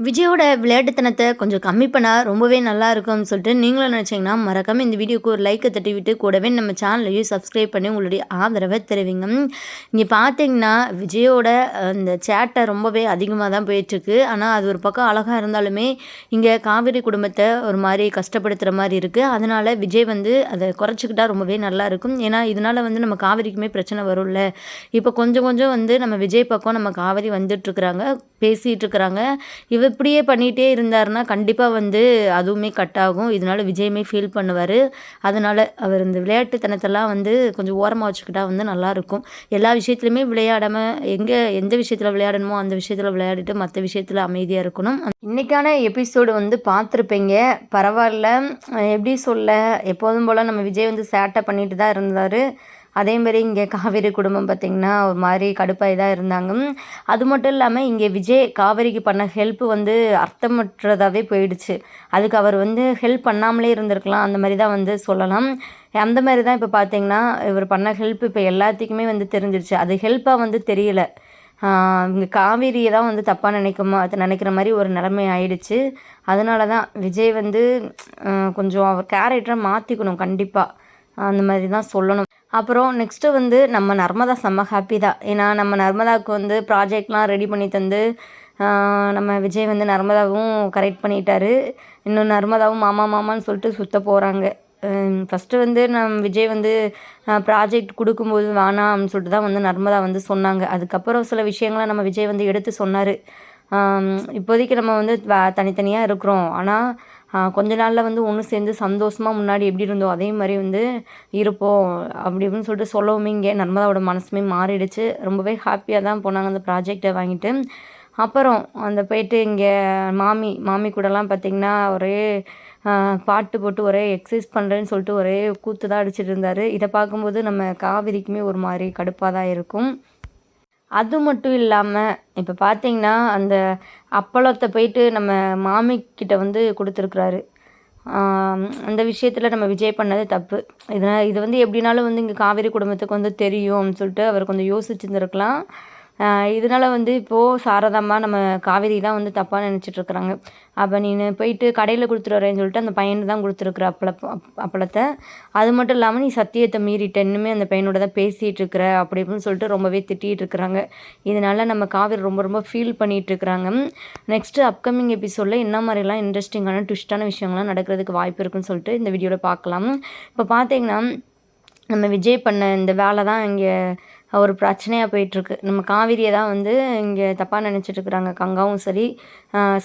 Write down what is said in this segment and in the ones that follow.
விஜயோட விளையாட்டுத்தனத்த கொஞ்சம் கம்மி பண்ணா ரொம்பவே நல்லா இருக்கும்னு சொல்லிட்டு நீங்களும் நினச்சீங்கன்னா, மறக்காம இந்த வீடியோக்கு ஒரு லைக்க தட்டி விட்டு, கூடவே நம்ம சேனலையும் சப்ஸ்கிரைப் பண்ணி உங்களுடைய ஆதரவ தெரிவிங்க. இங்க பார்த்தீங்கன்னா, விஜயோட இந்த சேட்டை ரொம்பவே அதிகமா தான் போயிட்டுருக்கு. ஆனா, அது ஒரு பக்கம் அழகா இருந்தாலுமே, இங்க காவேரி குடும்பத்த ஒரு மாரி கஷ்டப்படுத்துற மாரி இருக்கு. அதனால விஜய் வந்து அத குறைச்சுக்கிட்டா ரொம்பவே நல்லாயிருக்கும். ஏன்னா, இதனால வந்து நம்ம காவேரிக்குமே பிரச்சனை வரும்ல. இப்போ கொஞ்சம் கொஞ்சம் வந்து நம்ம விஜய் பக்கம் நம்ம காவேரி வந்துட்டுருக்குறாங்க, பேசிட்டு இருக்கிறாங்க. இப்படியே பண்ணிகிட்டே இருந்தாருன்னா, கண்டிப்பா வந்து அதுவுமே கட் ஆகும். இதனால விஜயுமே ஃபீல் பண்ணுவாரு. அதனால அவர் இந்த விளையாட்டுத்தனத்தெல்லாம் வந்து கொஞ்சம் ஓரமா வச்சுக்கிட்டா வந்து நல்லாயிருக்கும். எல்லா விஷயத்துலயுமே விளையாடாம, எந்த விஷயத்துல விளையாடணுமோ அந்த விஷயத்துல விளையாடிட்டு, மத்த விஷயத்துல அமைதியா இருக்கணும். இன்னைக்கான எபிசோடு வந்து பார்த்துருப்பீங்க. பரவால்ல. எப்படி சொல்ல, எப்போதும் போல நம்ம விஜய் வந்து சேட்டை பண்ணிட்டு தான் இருந்தாரு. அதேமாரி இங்கே காவேரி குடும்பம் பார்த்திங்கன்னா, ஒரு மாரி கடுப்பாகி தான் இருந்தாங்க. அது மட்டும் இல்லாமல் இங்கே விஜய் காவேரிக்கு பண்ண ஹெல்ப் வந்து அர்த்தமற்றதாகவே போயிடுச்சு. அதுக்கு அவர் வந்து ஹெல்ப் பண்ணாமலே இருந்திருக்கலாம். அந்த மாதிரி தான் வந்து சொல்லலாம். அந்த மாதிரி தான் இப்போ பார்த்தீங்கன்னா, இவர் பண்ண ஹெல்ப் இப்போ எல்லாத்துக்குமே வந்து தெரிஞ்சிருச்சு. அது ஹெல்ப்பாக வந்து தெரியல. இங்கே காவேரியை தான் வந்து தப்பாக நினைக்கிற மாதிரி ஒரு நிலைமை ஆயிடுச்சு. அதனால தான் விஜய் வந்து கொஞ்சம் அவர் கேரக்டரை மாற்றிக்கணும் கண்டிப்பாக. அந்த மாதிரி தான் சொல்லணும். அப்புறம் நெக்ஸ்ட்டு வந்து நம்ம நர்மதா செம்ம ஹாப்பி தான். ஏன்னா நம்ம நர்மதாவுக்கு வந்து ப்ராஜெக்ட்லாம் ரெடி பண்ணி தந்து நம்ம விஜய் வந்து நர்மதாவும் கரெக்ட் பண்ணிட்டாரு. இன்னும் நர்மதாவும் மாமா மாமான்னு சொல்லிட்டு சுத்த போகிறாங்க. ஃபஸ்ட்டு வந்து விஜய் வந்து ப்ராஜெக்ட் கொடுக்கும்போது வேணாம்னு சொல்லிட்டு தான் வந்து நர்மதா வந்து சொன்னாங்க. அதுக்கப்புறம் சில விஷயங்களை நம்ம விஜய் வந்து எடுத்து சொன்னார். இப்போதைக்கு நம்ம வந்து தனித்தனியாக இருக்கிறோம். ஆனால் கொஞ்ச நாளில் வந்து ஒன்று சேர்ந்து சந்தோஷமாக முன்னாடி எப்படி இருந்தோம் அதே மாதிரி வந்து இருப்போம் அப்படி இப்படின்னு சொல்லிட்டு சொல்லவுமே இங்கே நர்மதாவோட மனசுமே மாறிடுச்சு. ரொம்பவே ஹாப்பியாக தான் போனாங்க அந்த ப்ராஜெக்டை வாங்கிட்டு. அப்புறம் அந்த போயிட்டு இங்கே மாமி கூடலாம் பார்த்திங்கன்னா ஒரே பாட்டு போட்டு ஒரே எக்ஸசைஸ் பண்ணுறேன்னு சொல்லிட்டு ஒரே கூத்து தான் அடிச்சிட்டு இருந்தார். இதை பார்க்கும்போது நம்ம காவிரிக்குமே ஒரு மாதிரி கடுப்பாக தான் இருக்கும். அது மட்டும் இல்லாமல் இப்போ பார்த்தீங்கன்னா, அந்த அப்பளத்த போயிட்டு நம்ம மாமிக்கிட்ட வந்து குடுத்துருக்குறாரு. அந்த விஷயத்தில் நம்ம விஜய் பண்ணது தப்பு. இது வந்து எப்படினாலும் வந்து இங்கே காவேரி குடும்பத்துக்கு வந்து தெரியும் அப்படின்னு சொல்லிட்டு அவர் கொஞ்சம் யோசிச்சிருந்துருக்கலாம். இதனால வந்து இப்போது சாரதாம்மா நம்ம காவேரி தான் வந்து தப்பாக நினச்சிட்ருக்குறாங்க. அப்போ நீனு போயிட்டு கடையில் கொடுத்துட்டு வரேன்னு சொல்லிட்டு அந்த பையனுக்கு தான் கொடுத்துருக்குற அப்பளத்தை. அது மட்டும் இல்லாமல் நீ சத்தியத்தை மீறிட்ட, இன்னுமே அந்த பையனோட தான் பேசிகிட்டு இருக்கிற அப்படி இப்படின்னு சொல்லிட்டு ரொம்பவே திட்டிகிட்டு இருக்கிறாங்க. இதனால நம்ம காவேரி ரொம்ப ரொம்ப ஃபீல் பண்ணிகிட்டு இருக்கிறாங்க. நெக்ஸ்ட்டு அப்கமிங் எபிசோடில் என்ன மாதிரிலாம் இன்ட்ரெஸ்டிங்கான ட்விஸ்டான விஷயங்கள்லாம் நடக்கிறதுக்கு வாய்ப்பு இருக்குன்னு சொல்லிட்டு இந்த வீடியோவில் பார்க்கலாம். இப்போ பார்த்தீங்கன்னா, நம்ம விஜய் பண்ண இந்த வேலை தான் இங்கே ஒரு பிரச்சனையாக போயிட்டுருக்கு. நம்ம காவேரியை தான் வந்து இங்கே தப்பாக நினச்சிட்ருக்குறாங்க. கங்காவும் சரி,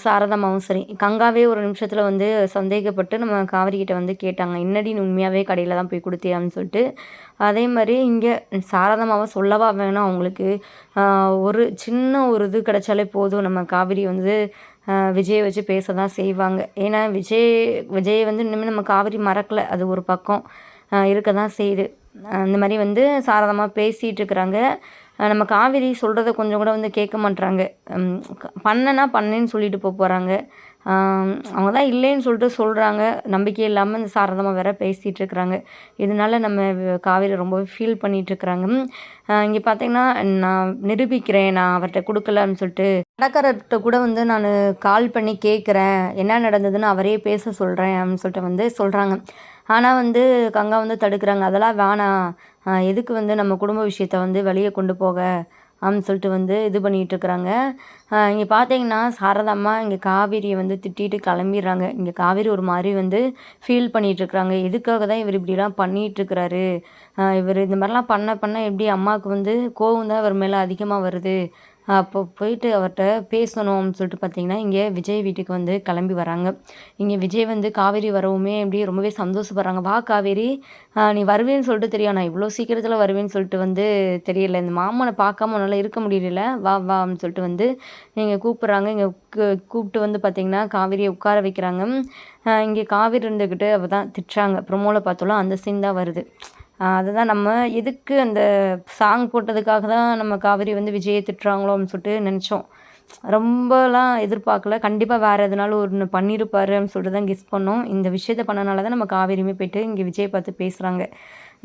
சாரதாம்மாவும் சரி. கங்காவே ஒரு நிமிஷத்தில் வந்து சந்தேகப்பட்டு நம்ம காவேரிக்கிட்ட வந்து கேட்டாங்க, என்னடி நீ உண்மையாகவே கடையில் தான் போய் கொடுத்தியான்னு சொல்லிட்டு. அதே மாதிரி இங்கே சாரதாம்மாவை சொல்லவா வேணும் அவங்களுக்கு. ஒரு சின்ன ஒரு இது கிடைச்சாலே போதும், நம்ம காவேரி வந்து விஜயை வச்சு பேச தான் செய்வாங்க. ஏன்னா விஜயை வந்து இன்னுமே நம்ம காவேரி மறக்கலை. அது ஒரு பக்கம் இருக்க தான் செய்யுது. அந்த மாதிரி வந்து சாரதாம்மா பேசிகிட்டு இருக்கிறாங்க. நம்ம காவேரி சொல்கிறத கொஞ்சம் கூட வந்து கேட்க மாட்றாங்க. பண்ணேன்னு சொல்லிட்டு போகிறாங்க. அவங்க தான் இல்லைன்னு சொல்லிட்டு சொல்கிறாங்க. நம்பிக்கை இல்லாமல் இந்த சாரதாம்மா வேற பேசிகிட்டு இருக்கிறாங்க. இதனால நம்ம காவேரி ரொம்பவே ஃபீல் பண்ணிகிட்ருக்குறாங்க. இங்கே பார்த்தீங்கன்னா, நான் நிரூபிக்கிறேன், நான் அவர்கிட்ட கொடுக்கலன்னு சொல்லிட்டு கடைக்காரர்கிட்ட கூட வந்து நான் கால் பண்ணி கேட்குறேன், என்ன நடந்ததுன்னு அவரே பேச சொல்கிறேன் அப்படின்னு சொல்லிட்டு வந்து சொல்கிறாங்க. ஆனால் வந்து கங்கா வந்து தடுக்கிறாங்க. அதெல்லாம் வேணாம், எதுக்கு வந்து நம்ம குடும்ப விஷயத்த வந்து வெளியே கொண்டு போக அப்படின்னு சொல்லிட்டு வந்து இது பண்ணிகிட்ருக்குறாங்க. இங்கே பார்த்தீங்கன்னா சாரதாம்மா இங்கே காவேரியை வந்து திட்டிட்டு கிளம்பிடுறாங்க. இங்கே காவேரி ஒரு மாதிரி வந்து ஃபீல் பண்ணிகிட்ருக்குறாங்க. எதுக்காக தான் இவர் இப்படிலாம் பண்ணிகிட்ருக்கிறாரு, இவர் இந்த மாதிரிலாம் பண்ண எப்படி அம்மாவுக்கு வந்து கோவம் தான் இவர் மேலே அதிகமாக வருது. அப்போ போயிட்டு அவர்கிட்ட பேசணும்னு சொல்லிட்டு பார்த்தீங்கன்னா, இங்கே விஜய் வீட்டுக்கு வந்து கிளம்பி வராங்க. இங்கே விஜய் வந்து காவேரி வரவுமே அப்படியே ரொம்பவே சந்தோஷப்படுறாங்க. "வா காவேரி, நீ வருவேன்னு சொல்லிட்டு தெரியும். நான் இவ்வளோ சீக்கிரத்தில் வருவேன்னு சொல்லிட்டு வந்து தெரியல. இந்த மாமனை பார்க்காம உன்னால் இருக்க முடியல. வா வா" அப்படின்னு சொல்லிட்டு வந்து இங்கே கூப்பிட்றாங்க. இங்கே கூப்பிட்டு வந்து பார்த்தீங்கன்னா, காவேரியை உட்கார வைக்கிறாங்க. இங்கே காவேரி இருந்துக்கிட்டு அவ தான் திட்டுறாங்க. ப்ரொமோவில் பார்த்தோம்ல அந்த சீன் தான் வருது. அதுதான் நம்ம எதுக்கு அந்த சாங் போட்டதுக்காக தான் நம்ம காவேரி வந்து விஜயை திட்டுறாங்களோ அப்படின்னு சொல்லிட்டு நினச்சோம். ரொம்பலாம் எதிர்பார்க்கல. கண்டிப்பாக வேறு எதுனாலும் ஒண்ணு பண்ணியிருப்பாரு அப்படின்னு சொல்லிட்டு தான் கெஸ் பண்ணோம். இந்த விஷயத்த பண்ணனால தான் நம்ம காவேரியுமே போயிட்டு இங்கே விஜயை பார்த்து பேசுகிறாங்க.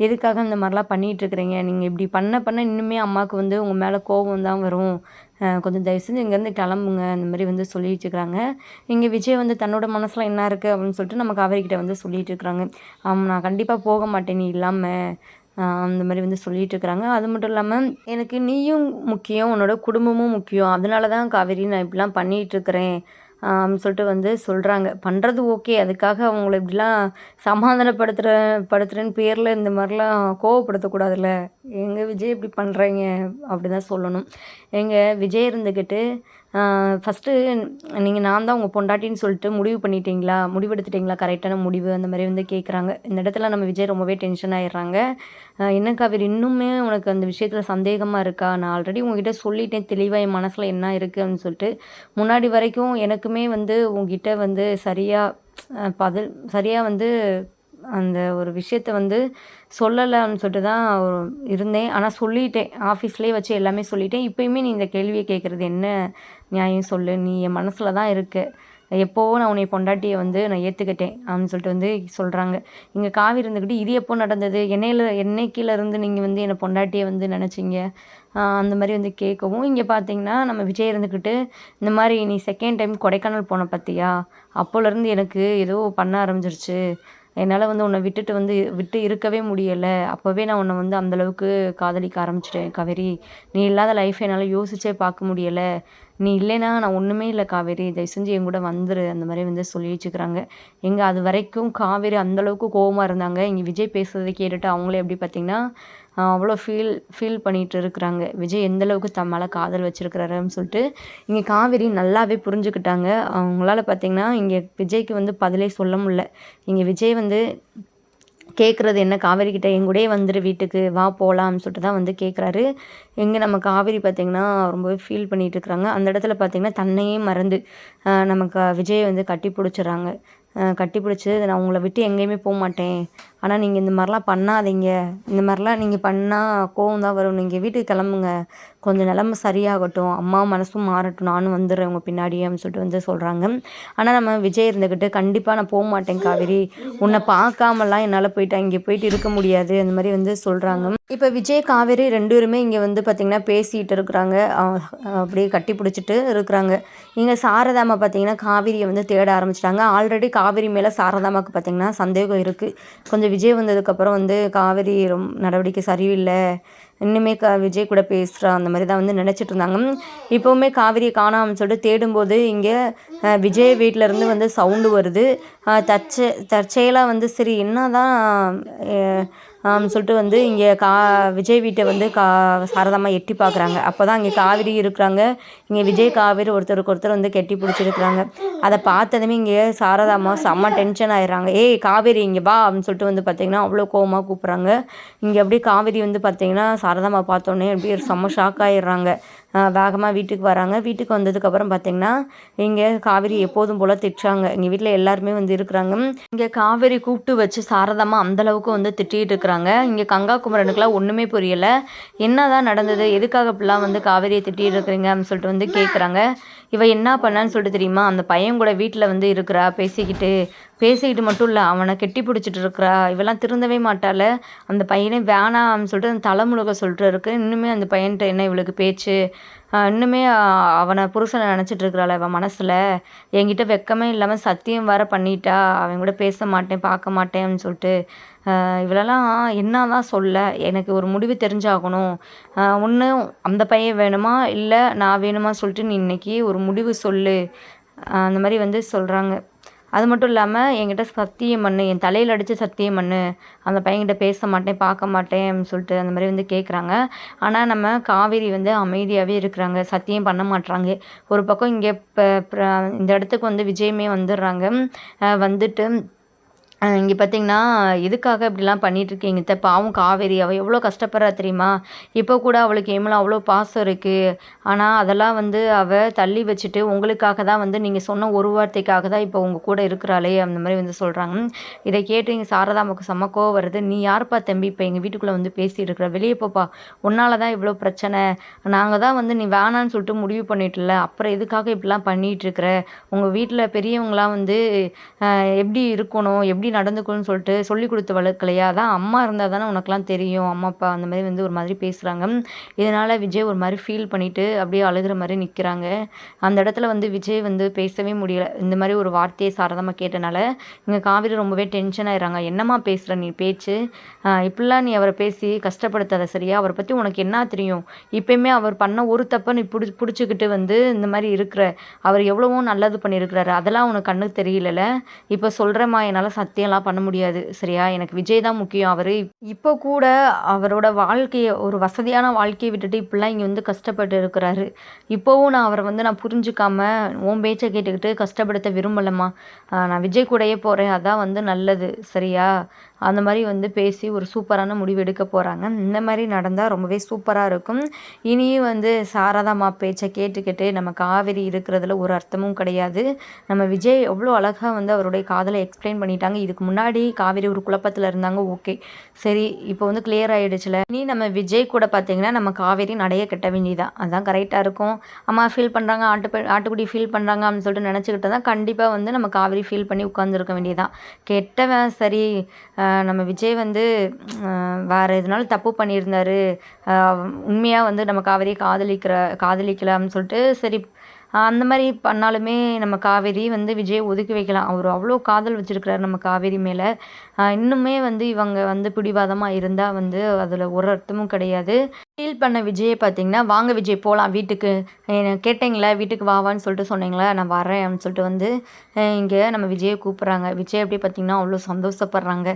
எதுக்காக இந்த மாதிரிலாம் பண்ணிகிட்ருக்குறீங்க? நீங்கள் இப்படி பண்ண இன்னுமே அம்மாவுக்கு வந்து உங்கள் மேலே கோபம் தான் வரும். கொஞ்சம் தயவு செஞ்சு இங்கேருந்து கிளம்புங்க அந்த மாதிரி வந்து சொல்லிட்டுருக்குறாங்க. இங்கே விஜய் வந்து தன்னோட மனசில் என்ன இருக்குது அப்படின்னு சொல்லிட்டு நம்ம காவேரிக்கிட்ட வந்து சொல்லிட்டு இருக்கிறாங்க. நான் கண்டிப்பாக போக மாட்டேன் நீ இல்லாம. அந்த மாதிரி வந்து சொல்லிட்டு இருக்கிறாங்க. அது மட்டும் இல்லாமல் எனக்கு நீயும் முக்கியம், உன்னோட குடும்பமும் முக்கியம். அதனால தான் காவேரி நான் இப்படிலாம் பண்ணிகிட்ருக்கிறேன் அப்படின்னு சொல்லிட்டு வந்து சொல்கிறாங்க. பண்ணுறது ஓகே. அதுக்காக அவங்கள இப்படிலாம் படுத்துறேன்னு பேரில் இந்த மாதிரிலாம் கோவப்படுத்தக்கூடாதுல்ல. எங்க விஜய் இப்படி பண்ணுறீங்க அப்படி தான் சொல்லணும். எங்க விஜய் இருந்துக்கிட்டு ஃபஸ்ட்டு நீங்கள் நான் தான் உங்கள் பொண்டாட்டின்னு சொல்லிட்டு முடிவு பண்ணிட்டீங்களா? முடிவெடுத்துட்டீங்களா? கரெக்டான முடிவு அந்த மாதிரி வந்து கேட்குறாங்க. இந்த இடத்துல நம்ம விஜய் ரொம்பவே டென்ஷன் ஆயிடுறாங்க. என்ன காவேரி இன்னுமே உனக்கு அந்த விஷயத்தில் சந்தேகமாக இருக்கா? நான் ஆல்ரெடி உங்ககிட்ட சொல்லிட்டேன் தெளிவாக என் மனசில் என்ன இருக்குது அப்படின்னு சொல்லிட்டு. முன்னாடி வரைக்கும் எனக்குமே வந்து உங்ககிட்ட வந்து சரியாக வந்து அந்த ஒரு விஷயத்த வந்து சொல்லலாம்னு சொல்லிட்டு தான் இருந்தேன். ஆனால் சொல்லிட்டேன். ஆஃபீஸ்லேயே வச்சு எல்லாமே சொல்லிட்டேன். இப்பயுமே நீ இந்த கேள்வியை கேட்குறது என்ன நியாயம் சொல்லு? நீ என் மனசில் தான் இருக்க. எப்போவோ நான் உன்னை பொண்டாட்டியை வந்து நான் ஏற்றுக்கிட்டேன் அப்படின்னு சொல்லிட்டு வந்து சொல்கிறாங்க. இங்கே காவி இருந்துக்கிட்டு இது எப்போ நடந்தது? என்னைக்கிலேருந்து நீங்கள் வந்து என்னை பொண்டாட்டியை வந்து நினச்சிங்க? அந்த மாதிரி வந்து கேட்கவும், இங்கே பார்த்தீங்கன்னா நம்ம விஜய் இருந்துக்கிட்டு இந்த மாதிரி நீ செகண்ட் டைம் கொடைக்கானல் போன பார்த்தியா? அப்போலேருந்து எனக்கு ஏதோ பண்ண ஆரம்பிச்சிருச்சு. என்னால் வந்து உன்னை விட்டு இருக்கவே முடியலை. அப்போவே நான் உன்னை வந்து அந்தளவுக்கு காதலிக்க ஆரம்பிச்சிட்டேன் காவேரி. நீ இல்லாத லைஃப்பை என்னால் யோசிச்சே பார்க்க முடியலை. நீ இல்லைன்னா நான் ஒன்றுமே இல்லை காவேரி. தயவு செஞ்சு என் கூட வந்துரு அந்த மாதிரி வந்து சொல்லி வச்சுக்கிறாங்க. அது வரைக்கும் காவேரி அந்தளவுக்கு கோவமாக இருந்தாங்க. இங்கே விஜய் பேசுகிறத கேட்டுட்டு அவங்களே எப்படி பார்த்திங்கன்னா அவ்வளோ ஃபீல் பண்ணிகிட்டு இருக்கிறாங்க. விஜய் எந்த அளவுக்கு தன் மேலே காதல் வச்சுருக்கிறாருன்னு சொல்லிட்டு இங்கே காவேரி நல்லாவே புரிஞ்சுக்கிட்டாங்க. அவங்களால பார்த்திங்கன்னா இங்கே விஜய்க்கு வந்து பதிலே சொல்ல முடில. இங்கே விஜய் வந்து கேட்குறது என்ன காவேரி கிட்ட என் கூடயே வந்துரு வீட்டுக்கு வா போகலாம்னு சொல்லிட்டு தான் வந்து கேட்குறாரு. நம்ம காவேரி பார்த்திங்கன்னா ரொம்பவே ஃபீல் பண்ணிகிட்டு இருக்கிறாங்க. அந்த இடத்துல பார்த்திங்கன்னா தன்னையே மறந்து நமக்கு விஜயை வந்து கட்டி பிடிச்சிட்றாங்க. கட்டி பிடிச்சி நான் உங்களை விட்டு எங்கேயுமே போக மாட்டேன். ஆனால் நீங்கள் இந்த மாதிரிலாம் பண்ணாதீங்க. இந்த மாதிரிலாம் நீங்கள் பண்ணால் கோவம் தான் வரும். நீங்கள் வீட்டுக்கு கிளம்புங்க. கொஞ்சம் நிலமை சரியாகட்டும். அம்மா மனசும் மாறட்டும். நானும் வந்துடுறேன் உங்கள் பின்னாடியே அப்படின்னு சொல்லிட்டு வந்து சொல்கிறாங்க. ஆனால் நம்ம விஜய் இருந்துக்கிட்டு கண்டிப்பாக நான் போக மாட்டேன் காவேரி. உன்னை பார்க்காமலாம் என்னால் இங்கே போயிட்டு இருக்க முடியாது அந்த மாதிரி வந்து சொல்கிறாங்க. இப்போ விஜய் காவேரி 2 பேருமே இங்கே வந்து பார்த்திங்கன்னா பேசிகிட்டு இருக்கிறாங்க. அப்படியே கட்டி பிடிச்சிட்டு இருக்கிறாங்க. இங்கே சாரதாம்மா பார்த்திங்கன்னா காவேரியை வந்து தேட ஆரம்பிச்சிட்டாங்க. ஆல்ரெடி காவேரி மேலே சாரதாம்மாவுக்கு பார்த்திங்கன்னா சந்தேகம் இருக்குது. கொஞ்சம் விஜய் வந்ததுக்கப்புறம் வந்து காவேரி நடவடிக்கை சரியில்லை, இன்னுமே விஜய் கூட பேசுகிறா அந்த மாதிரி தான் வந்து நினச்சிட்டு இருந்தாங்க. இப்போவுமே காவேரியை காணாமல் சொல்லிட்டு தேடும்போது இங்கே விஜய் வீட்டிலேருந்து வந்து சவுண்டு வருது. தற்செயலாக வந்து சரி என்ன தான் சொல்லிட்டு வந்து இங்கே விஜய் வீட்டை வந்து சாரதாம்மா எட்டி பார்க்குறாங்க. அப்போ தான் இங்கே காவேரி இருக்கிறாங்க. இங்கே விஜய் காவேரி ஒருத்தருக்கு ஒருத்தர் வந்து கெட்டி பிடிச்சிருக்கிறாங்க. அதை பார்த்ததுமே இங்கே சாரதாம்மா செம்ம டென்ஷன் ஆயிடுறாங்க. ஏய் காவேரி இங்கே வா அப்படின்னு சொல்லிட்டு வந்து பார்த்திங்கன்னா அவ்வளோ கோவமாக கூப்பிட்றாங்க. இங்கே அப்படியே காவேரி வந்து பார்த்திங்கன்னா சாரதாம்மா பார்த்தோன்னே அப்படியே செம்ம ஷாக் ஆகிடுறாங்க. வேகமாக வீட்டுக்கு வராங்க. வீட்டுக்கு வந்ததுக்கப்புறம் பார்த்திங்கன்னா இங்கே காவேரி எப்போதும் போல் திட்டுறாங்க. எங்கள் வீட்டில் எல்லாருமே வந்து இருக்கிறாங்க. இங்கே காவேரி கூப்பிட்டு வச்சு சாரதாம்மா அந்தளவுக்கு வந்து திட்டிகிட்டு இருக்கிறாங்க. இங்கே கங்கா குமரனுக்குலாம் ஒன்றுமே புரியலை. என்ன தான் நடந்தது, எதுக்காக இப்படிலாம் வந்து காவேரியை திட்டிகிட்டு இருக்கிறீங்க அப்படின்னு சொல்லிட்டு வந்து கேட்குறாங்க. இவ என்ன பண்ணான்னு சொல்லிட்டு தெரியுமா? அந்த பையன் கூட வீட்டில் வந்து இருக்கிறா பேசிக்கிட்டு மட்டும் இல்லை, அவனை கெட்டி பிடிச்சிட்டு இருக்கிறா. இவெல்லாம் திருந்தவே மாட்டாள். அந்த பையனே வேணாம்னு சொல்லிட்டு அந்த தலைமுழுக சொல்லிட்டு இருக்கு. இன்னுமே அந்த பையன்கிட்ட என்ன இவளுக்கு பேச்சு? இன்னுமே அவனை புருஷனை நினச்சிட்டு இருக்கிறாள் அவன் மனசில். என்கிட்ட வெக்கமே இல்லாமல் சத்தியம் வேறு பண்ணிட்டா, அவன் கூட பேச மாட்டேன் பார்க்க மாட்டேன்னு சொல்லிட்டு. இவளெல்லாம் என்ன தான் சொல்ல? எனக்கு ஒரு முடிவு தெரிஞ்சாகணும். ஒன்று அந்த பையன் வேணுமா இல்லை நான் வேணுமா சொல்லிட்டு நீ இன்றைக்கி ஒரு முடிவு சொல்லு அந்த மாதிரி வந்து சொல்கிறாங்க. அது மட்டும் இல்லாமல் என்கிட்ட சத்தியம் பண்ணு, என் தலையில் அடித்து சத்தியம் பண்ணு, அந்த பையன்கிட்ட பேச மாட்டேன் பார்க்க மாட்டேன் அப்படின்னு சொல்லிட்டு அந்த மாதிரி வந்து கேட்குறாங்க. ஆனால் நம்ம காவேரி வந்து அமைதியாகவே இருக்கிறாங்க. சத்தியம் பண்ண மாட்றாங்க. ஒரு பக்கம் இங்கே இந்த இடத்துக்கு வந்து விஜயமே வந்துடுறாங்க. வந்துட்டு இங்கே பார்த்தீங்கன்னா எதுக்காக இப்படிலாம் பண்ணிகிட்ருக்கீங்க பாவம் காவேரி, அவள் எவ்வளோ கஷ்டப்படுறா தெரியுமா? இப்போ கூட அவளுக்கு என் மேலே அவ்வளோ பாசம் இருக்குது. ஆனால் அதெல்லாம் வந்து அவள் தள்ளி வச்சுட்டு உங்களுக்காக தான் வந்து நீங்கள் சொன்ன ஒரு வார்த்தைக்காக தான் இப்போ உங்கள் கூட இருக்கிறாளே அந்த மாதிரி வந்து சொல்கிறாங்க. இதை கேட்டு எங்கள் சாரதாம்மாவுக்கு செம்ம கோவம் வருது. நீ யாருப்பா தம்பி இப்போ எங்கள் வீட்டுக்குள்ளே வந்து பேசிகிட்டு இருக்கிற? வெளியே போப்பா, உன்னால தான் இவ்வளோ பிரச்சனை. நாங்கள் தான் வந்து நீ வேணான்னு சொல்லிட்டு முடிவு பண்ணிட்டல, அப்புறம் எதுக்காக இப்படிலாம் பண்ணிகிட்ருக்குற? உங்கள் வீட்டில் பெரியவங்களாம் வந்து எப்படி இருக்கணும், எப்படி நடந்துக்கணும்னு சொல்லிட்டு சொல்லிக் கொடுத்து வளர்க்கலையா? அதான் அம்மா இருந்தா தானே உனக்கெல்லாம் தெரியும். அம்மா, அப்பா அந்த மாரி வந்து ஒரு மாதிரி பேசுறாங்க. இதனால விஜய் ஒரு மாரி ஃபீல் பண்ணிட்டு அப்படியே அழுகுற மாரி நிக்கிறாங்க. அந்த இடத்துல வந்து விஜய் வந்து பேசவே முடியல. இந்த மாரி ஒரு வார்த்தைய சாரதாம்மா கேட்டனால, இங்க காவேரி ரொம்பவே டென்ஷன் ஆயிடுறாங்க. "என்னம்மா பேசுற நீ பேச்சு? இப்படிலாம் நீ அவர பேசி கஷ்டப்படுத்தாத சரியா? அவர பத்தி உனக்கு என்னா தெரியும்? இப்பயுமே அவர் பண்ண ஒரு தப்ப நீ புடிச்சுக்கிட்டு வந்து இந்த மாரி இருக்கிற. அவர் எவ்வளவோ நல்லது பண்ணியிருக்கிறாரு. அதெல்லாம் உனக்கு கண்ணுக்கு தெரியலல்ல? இப்ப சொல்றேம்மா, என்னால சத்தியம்லாம் பண்ண முடியாது. சரியா? எனக்கு விஜய் தான் முக்கியம். அவரு இப்போ கூட அவரோட வாழ்க்கைய ஒரு வசதியான வாழ்க்கைய விட்டுட்டு இப்படிலாம் இங்க வந்து கஷ்டப்பட்டு இருக்கிறாரு. இப்போவும் நான் புரிஞ்சுக்காம உன் பேச்ச கேட்டுக்கிட்டு கஷ்டப்படுத்த விரும்பலம்மா. நான் விஜய் கூடயே போறேன். அதான் வந்து நல்லது. சரியா? அந்த மாரி வந்து பேசி ஒரு சூப்பரான முடிவு எடுக்க போறாங்க. இந்த மாரி நடந்தா ரொம்பவே சூப்பரா இருக்கும். இனியும் வந்து சாரதாம்மா பேச்ச கேட்டுக்கிட்டு நம்ம காவேரி இருக்கிறதுல ஒரு அர்த்தமும் கிடையாது. நம்ம விஜய் எவ்வளோ அழகா வந்து அவருடைய காதல எக்ஸ்பிளைன் பண்ணிட்டாங்க. இதுக்கு முன்னாடி காவேரி ஒரு குழப்பத்துல இருந்தாங்க. ஓகே. சரி, இப்போ வந்து கிளியர் ஆயிடுச்சுல. இனி நம்ம விஜய் கூட பார்த்தீங்கன்னா, நம்ம காவேரி நடைய கட்ட வேண்டியதுதான். அதான் கரெக்ட்டா இருக்கும். அம்மா ஃபீல் பண்றாங்க, ஆட்டுக்குட்டி ஃபீல் பண்றாங்க அப்படின்னு சொல்லிட்டு நினச்சுக்கிட்டு இருந்தா, கண்டிப்பா வந்து நம்ம காவேரி ஃபீல் பண்ணி உட்காந்துருக்க வேண்டியதுதான். கெட்டவன் சரி, நம்ம விஜய் வந்து வேற எதுனாலும் தப்பு பண்ணியிருந்தாரு. அ உண்மையா வந்து நம்ம காவேரிய காதலிக்கல அப்படின்னு சொல்லிட்டு சரி, அந்த மாரி பண்ணாலுமே நம்ம காவேரி வந்து விஜய ஒதுக்கி வைக்கலாம். அவரு அவ்ளோ காதல் வச்சிருக்கிறாரு நம்ம காவேரி மேல. இன்னுமே வந்து இவங்க வந்து பிடிவாதமா இருந்தா வந்து அதில ஒரு அர்த்தமும் கிடையாது. ஃபீல் பண்ண விஜய பார்த்தீங்கன்னா, "வாங்க விஜய் போலாம் வீட்டுக்கு. என்ன கேட்டீங்கள்ல வீட்டுக்கு வான்னு சொல்லிட்டு சொன்னீங்கள்ல, நான் வரேன்" அப்படின்னு சொல்லிட்டு வந்து இங்க நம்ம விஜய கூப்பிடுறாங்க. விஜய் அப்படியே பார்த்தீங்கன்னா, அவ்ளோ சந்தோஷப்படுறாங்க.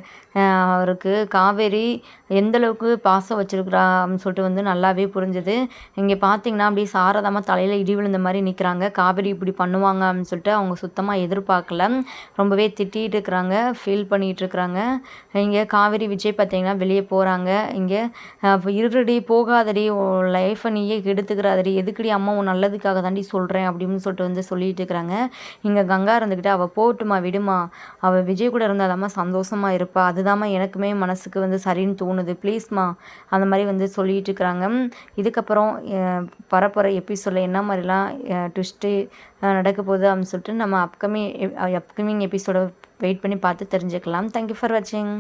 அவருக்கு காவேரி எந்த அளவுக்கு பாசம் வச்சிருக்கிறா அப்படின்னு சொல்லிட்டு வந்து நல்லாவே புரிஞ்சுது. இங்க பார்த்தீங்கன்னா, அப்படியே சாரதாம்மா தலையில இடி விழுந்த மாரி நிக்கிறாங்க. காவேரி இப்படி பண்ணுவாங்க அப்படின்னு சொல்லிட்டு அவங்க சுத்தமா எதிர்பார்க்கல. ரொம்பவே திட்டிட்டு இருக்கிறாங்க. ஃபீல் பண்ணிட்டு இருக்கிறாங்க. இங்க காவேரி, விஜய் பார்த்தீங்கன்னா வெளிய போறாங்க. இங்க "இருடி போகாதடி, உன் லைஃப நீயே கெடுத்துக்கிறாதடி. எதுக்குடி அம்மா உன் நல்லதுக்காக தாண்டி சொல்றேன்" அப்படின்னு சொல்லிட்டு வந்து சொல்லிட்டு இருக்கிறாங்க. இங்க கங்கா இருந்துகிட்டு, "அவ போகட்டும்மா விடும்மா. அவ விஜய் கூட இருந்தா தாம்மா சந்தோஷமா இருப்பா. அதுதாம்மா எனக்குமே மனசுக்கு வந்து சரின்னு தோணுது. ப்ளீஸ்மா" அந்த மாரி வந்து சொல்லிட்டு இருக்கிறாங்க. இதுக்கப்புறம் வரப்போற எபிசோட்ல என்ன மாரிலாம் ட்விஸ்ட்டு நடக்க போகுது அப்படின்னு சொல்லிட்டு நம்ம அப்கமிங் எபிசோட வெயிட் பண்ணி பார்த்து தெரிஞ்சுக்கலாம். தேங்க் யூ ஃபார் வாட்சிங்.